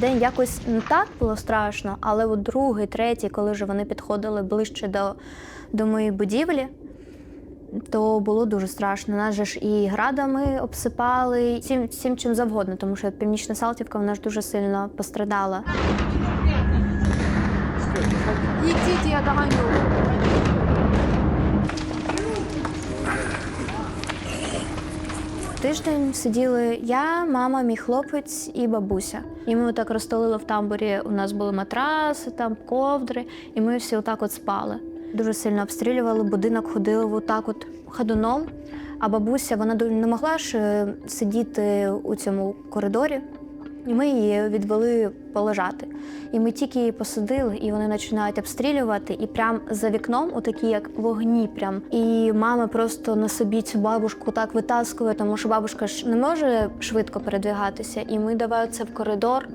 день якось не так було страшно, але от другий, третій, коли вже вони підходили ближче до моєї будівлі, то було дуже страшно. Нас же ж і градами обсипали, всім чим завгодно, тому що Північна Салтівка, вона ж дуже сильно пострадала. Ідіть, я доганю. Тиждень сиділи я, мама, мій хлопець і бабуся. І ми отак розстелили в тамбурі, у нас були матраси, там ковдри, і ми всі отак от спали. Дуже сильно обстрілювали, будинок ходив отак от ходуном, а бабуся, вона не могла ж сидіти у цьому коридорі, і ми її відвели полежати. І ми тільки її посадили, і вони починають обстрілювати, і прям за вікном, отакі як вогні прям. І мама просто на собі цю бабушку так витаскує, тому що бабушка ж не може швидко передвигатися. І ми давали це в коридор.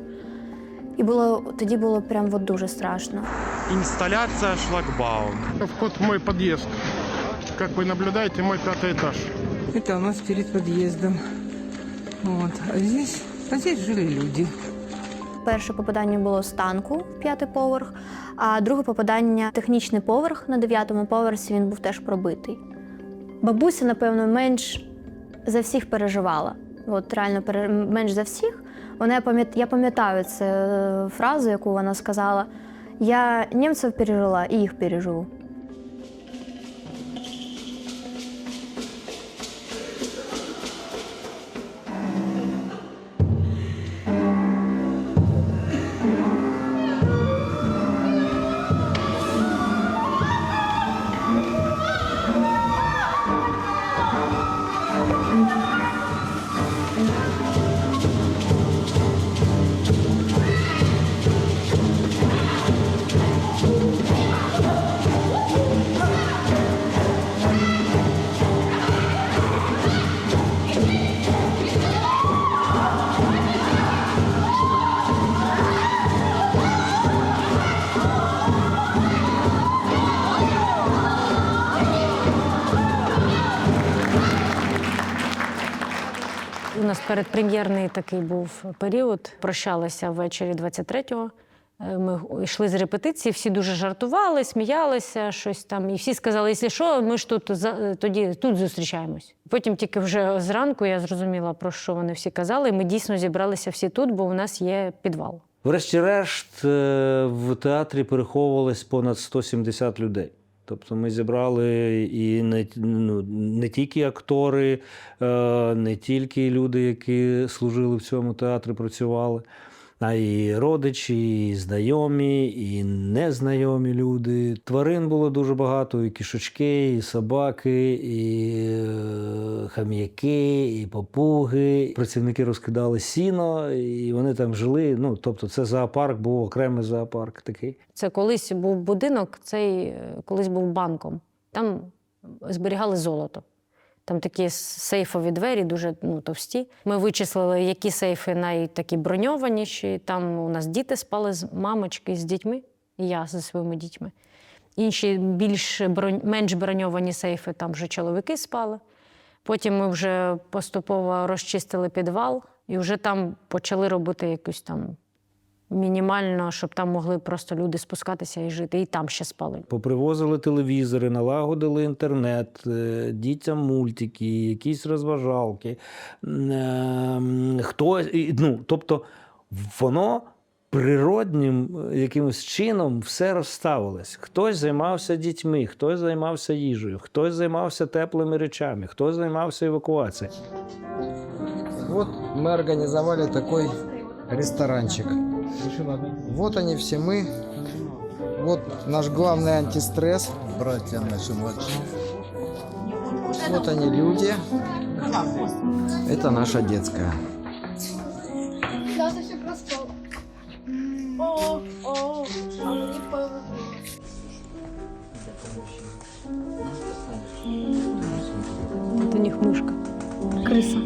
І тоді було прям от дуже страшно. Инсталляция шлагбаум. Вход в мой подъезд. Как вы наблюдаете, мой 5-й этаж. Это у нас перед подъездом. Вот. А здесь жили люди. Перше попадання було з танку в 5-й поверх, а друге попадання – технічний поверх. На 9-му поверсі він був теж пробитий. Бабуся, напевно, менш за всіх переживала. От реально менш за всіх. Я пам'ятаю цю фразу, яку вона сказала: «Я німців пережила і їх переживу». У нас передпрем'єрний такий був період. Прощалися ввечері 23-го. Ми йшли з репетиції, всі дуже жартували, сміялися, щось там. І всі сказали, якщо що, ми ж тут зустрічаємось. Потім тільки вже зранку я зрозуміла, про що вони всі казали. І ми дійсно зібралися всі тут, бо у нас є підвал. Врешті-решт в театрі переховувалось понад 170 людей. Тобто ми зібрали і не тільки актори, не тільки люди, які служили в цьому театрі, працювали, а і родичі, і знайомі, і незнайомі люди. Тварин було дуже багато, і кішочки, і собаки, і хам'яки, і папуги. Працівники розкидали сіно, і вони там жили. Тобто це зоопарк, був окремий зоопарк такий. Це колись був будинок, цей колись був банком. Там зберігали золото. Там такі сейфові двері, дуже товсті. Ми вичислили, які сейфи найтакі броньованіші. Там у нас діти спали, мамочки з дітьми, і я зі своїми дітьми. Інші менш броньовані сейфи, там вже чоловіки спали. Потім ми вже поступово розчистили підвал і вже там почали робити якусь там мінімально, щоб там могли просто люди спускатися і жити. І там ще спали. Попривозили телевізори, налагодили інтернет, дітям мультики, якісь розважалки. Тобто воно природнім якимось чином все розставилось. Хтось займався дітьми, хтось займався їжею, хтось займався теплими речами, хтось займався евакуацією. Вот мы организовали такой ресторанчик. Вот они все мы. Вот наш главный антистресс. Братья наши младшие. Вот они люди. Это наша детская. От у них мишка. Криса.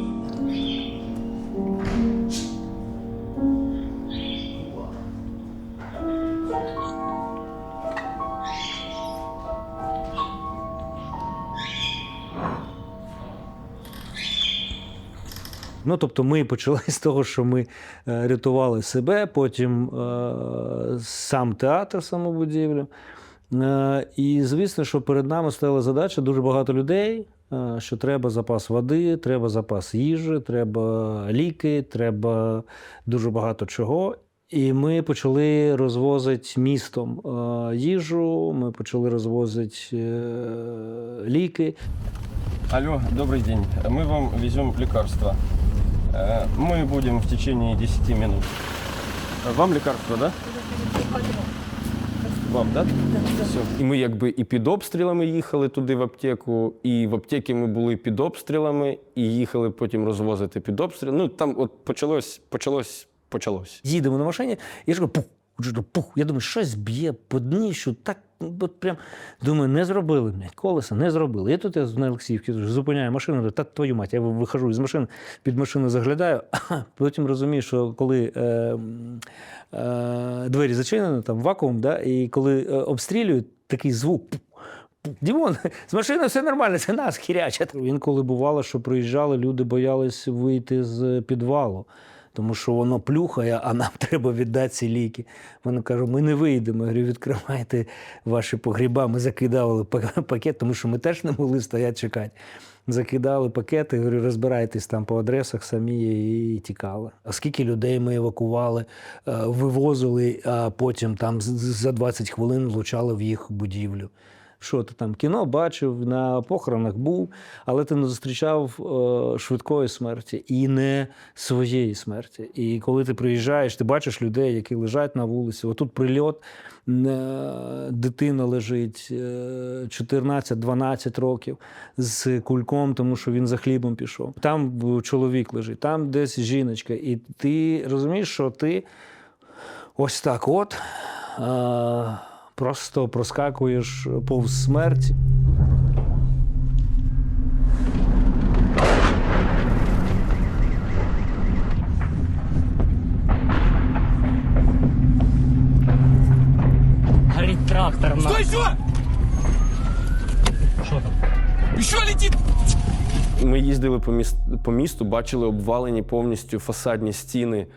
Ну, тобто ми почали з того, що ми рятували себе, потім сам театр, саму будівлю. І звісно, що перед нами стояла задача дуже багато людей, що треба запас води, треба запас їжі, треба ліки, треба дуже багато чого. І ми почали розвозити містом їжу, ми почали розвозити ліки. Алло, добрый день. Мы вам везем лекарства. Мы будем в течение 10 минут. Вам лекарства, да? Вам, да? Все. І ми якби і під обстрілами їхали туди в аптеку, і в аптеці ми були під обстрілами, і їхали потім розвозити під обстрілами. Ну, там от почалось. Їдемо на машині, і я ж кажу, пух. Я думаю, щось б'є по дніщу, так, от прям, думаю, не зробили, блядь, колеса, не зробили. Я тут на Олексіївці зупиняю машину, говорю, так, твою мать, я виходжу із машини, під машину заглядаю, потім розумію, що коли двері зачинені, там вакуум, да, і коли обстрілюють, такий звук, Дімон, з машини все нормально, це нас хірячать. Інколи бувало, що приїжджали, люди боялись вийти з підвалу, тому що воно плюхає, а нам треба віддати ці ліки. Вони кажуть, ми не вийдемо. Я говорю, відкривайте ваші погріба. Ми закидали пакет, тому що ми теж не могли стояти чекати. Закидали пакети, говорю, розбирайтесь там по адресах самі і тікали. А скільки людей ми евакували, вивозили, а потім там за 20 хвилин влучали в їх будівлю. Що ти там кіно бачив, на похоронах був, але ти не зустрічав швидкої смерті і не своєї смерті. І коли ти приїжджаєш, ти бачиш людей, які лежать на вулиці. Отут прильот, дитина лежить 14-12 років з кульком, тому що він за хлібом пішов. Там чоловік лежить, там десь жіночка. І ти розумієш, що ти ось так от просто проскакуєш повз смерть. Горить трактор. Стой, що? Що там? Що летить? Ми їздили по місту, бачили обвалені повністю фасадні стіни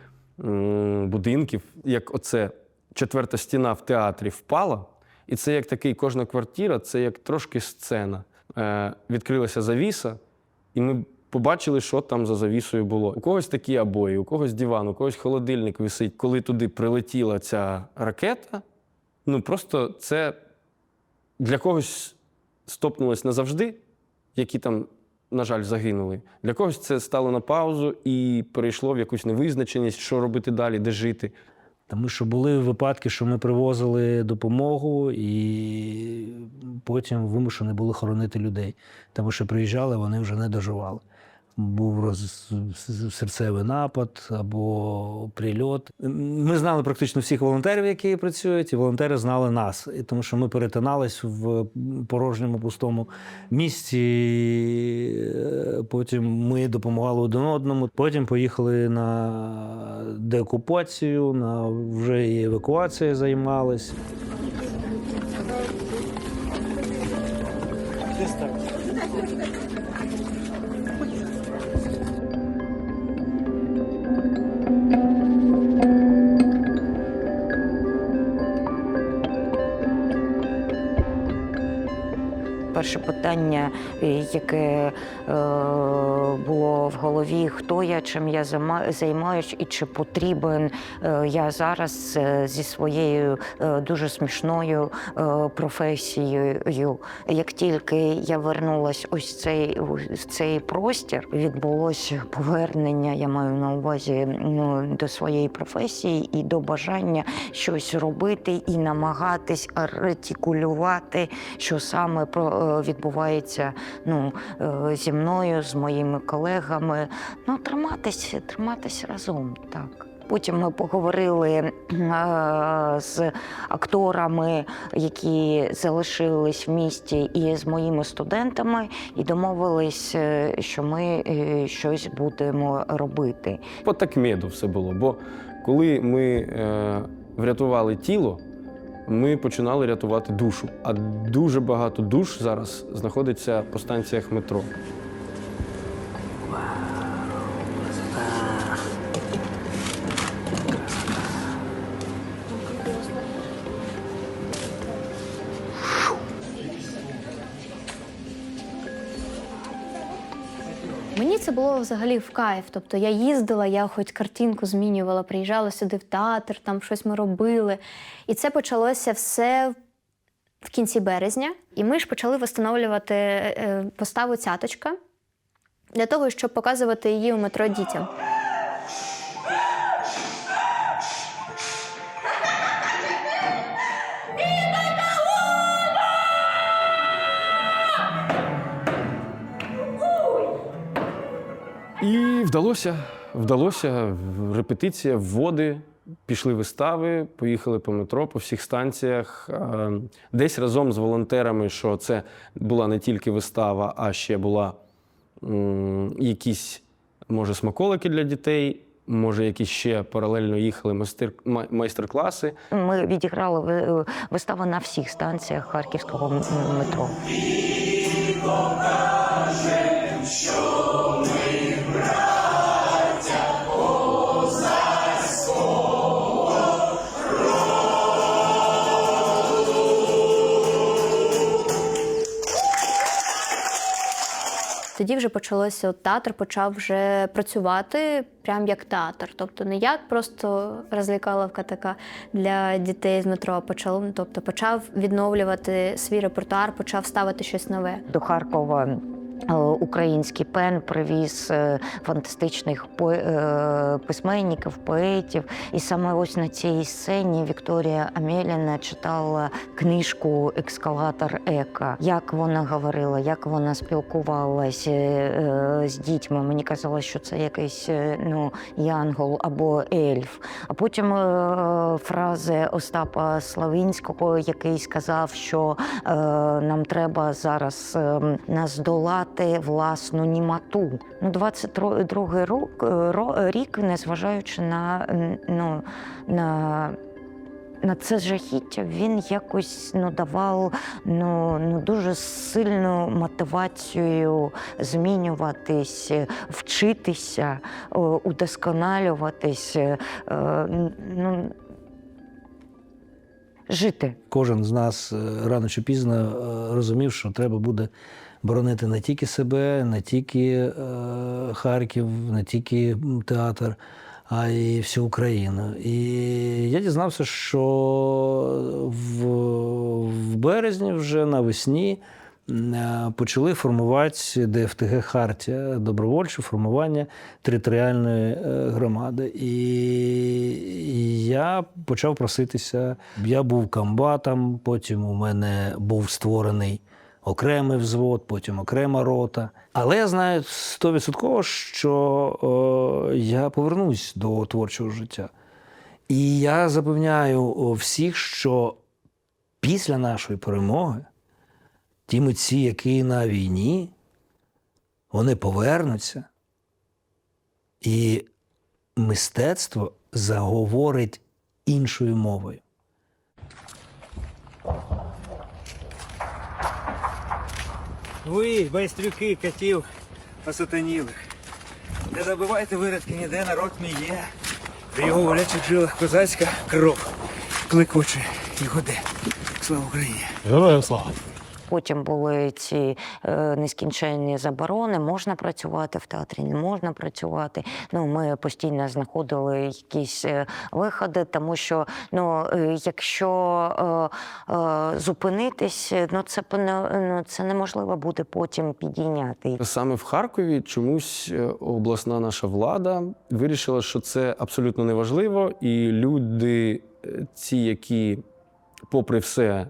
будинків. Як оце 4-та стіна в театрі впала, і це як такий, кожна квартира, це як трошки сцена. Відкрилася завіса, і ми побачили, що там за завісою було. У когось такі обої, у когось диван, у когось холодильник висить. Коли туди прилетіла ця ракета, ну просто це для когось стопнулось назавжди, які там, на жаль, загинули. Для когось це стало на паузу і перейшло в якусь невизначеність, що робити далі, де жити. Тому що були випадки, що ми привозили допомогу і потім вимушені були хоронити людей. Тому що приїжджали, вони вже не доживали. Був серцевий напад або прильот. Ми знали практично всіх волонтерів, які працюють, і волонтери знали нас. І тому що ми перетинались в порожньому пустому місці, потім ми допомагали один одному. Потім поїхали на деокупацію, на вже і евакуацією займались. Перше питання, яке було в голові, хто я, чим я займаюсь і чи потрібен я зараз зі своєю дуже смішною професією. Як тільки я вернулась ось в цей простір, відбулося повернення, я маю на увазі, до своєї професії і до бажання щось робити і намагатись артикулювати, що саме відбувається зі мною, з моїми колегами. Триматись разом, так. Потім ми поговорили з акторами, які залишились в місті, і з моїми студентами, і домовились, що ми щось будемо робити. По такмеду все було, бо коли ми врятували тіло, ми починали рятувати душу. А дуже багато душ зараз знаходиться по станціях метро. Мені це було взагалі в кайф. Тобто я їздила, я хоч картинку змінювала, приїжджала сюди в театр, там щось ми робили. І це почалося все в кінці березня. І ми ж почали встановлювати поставу «Цяточка» для того, щоб показувати її у метро дітям. І вдалося, репетиція, вводи, пішли вистави, поїхали по метро, по всіх станціях. Десь разом з волонтерами, що це була не тільки вистава, а ще була якісь, може, смаколики для дітей, може, якісь ще паралельно їхали майстер-класи. Ми відіграли виставу на всіх станціях харківського метро. Тоді вже почалося, театр почав вже працювати прям як театр. Тобто не як просто розвлекаловка така для дітей з метро, почав відновлювати свій репертуар, почав ставити щось нове. До Харкова український ПЕН привіз фантастичних письменників, поетів. І саме ось на цій сцені Вікторія Амеліна читала книжку «Ескалатор Ека». Як вона говорила, як вона спілкувалася з дітьми. Мені казалось, що це якийсь янгол або ельф. А потім фрази Остапа Славінського, який сказав, що нам треба зараз наздолати власну німоту. 22-й рік, незважаючи на це жахіття, він якось давав дуже сильну мотивацію змінюватись, вчитися, удосконалюватись, жити. Кожен з нас рано чи пізно розумів, що треба буде боронити не тільки себе, не тільки Харків, не тільки театр, а й всю Україну. І я дізнався, що в березні вже навесні почали формувати ДФТГ «Хартія», добровольче формування територіальної громади. І я почав проситися. Я був комбатом, потім у мене був створений окремий взвод, потім окрема рота. Але я знаю 100%, що я повернусь до творчого життя. І я запевняю всіх, що після нашої перемоги ті митці, які на війні, вони повернуться, і мистецтво заговорить іншою мовою. Ви, байстрюки, котів осатанілих, не забивайте виродки, ніде народ мій є. В його волячих жилах козацька кров клекоче і годе. Слава Україні! Героям слава! Потім були ці нескінченні заборони, можна працювати в театрі, не можна працювати. Ми постійно знаходили якісь виходи, тому що якщо зупинитись, це неможливо буде потім підійняти. Саме в Харкові чомусь обласна наша влада вирішила, що це абсолютно неважливо, і люди ці, які попри все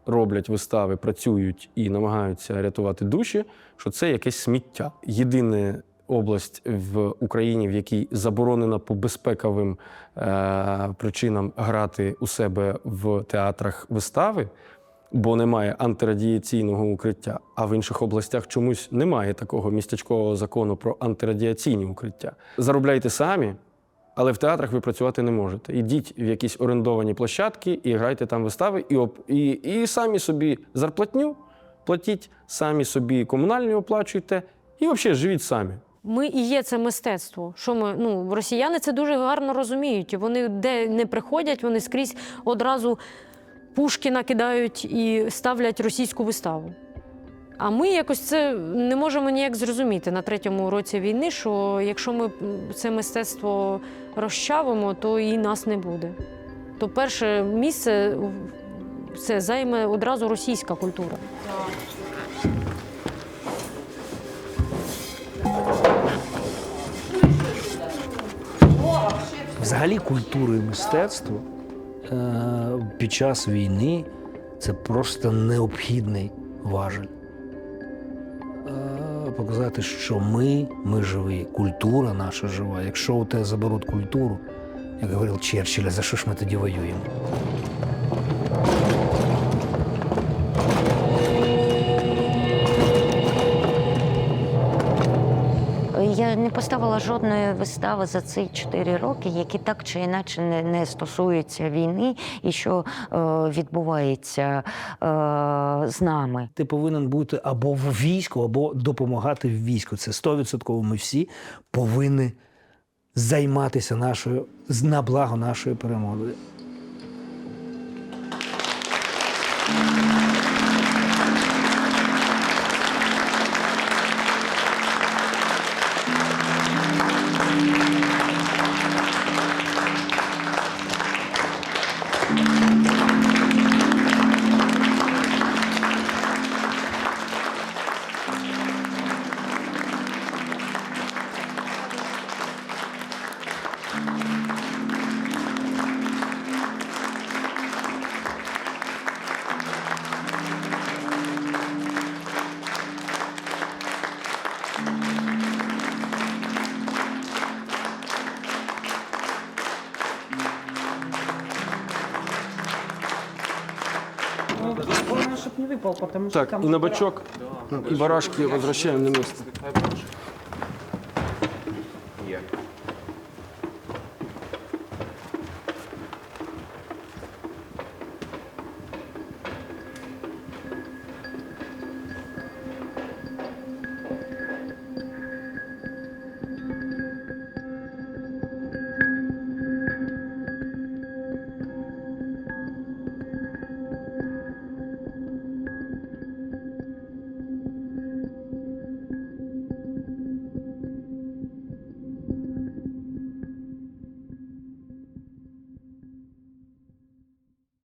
роблять вистави, працюють і намагаються рятувати душі, що це якесь сміття. Єдина область в Україні, в якій заборонено по безпековим причинам грати у себе в театрах вистави, бо немає антирадіаційного укриття, а в інших областях чомусь немає такого містечкового закону про антирадіаційні укриття. Заробляйте самі, але в театрах ви працювати не можете. Ідіть в якісь орендовані площадки і грайте там вистави, і самі собі зарплатню платіть, самі собі комунальні оплачуйте, і взагалі живіть самі. Ми і є це мистецтво. Що росіяни це дуже гарно розуміють. І вони де не приходять, вони скрізь одразу пушки накидають і ставлять російську виставу. А ми якось це не можемо ніяк зрозуміти на 3-му році війни, що якщо ми це мистецтво розчавимо, то і нас не буде. То перше місце це займе одразу російська культура. Взагалі культура і мистецтво під час війни це просто необхідний важель. Показати, що ми живі, культура наша жива. Якщо у тебе заберуть культуру, як говорив Черчилль, за що ж ми тоді воюємо? Я не поставила жодної вистави за ці 4 роки, які так чи інакше не стосуються війни і що відбувається з нами. Ти повинен бути або в війську, або допомагати в війську. Це 100% ми всі повинні займатися на благо нашої перемоги. Так, и на бочок, и барашки возвращаем на место.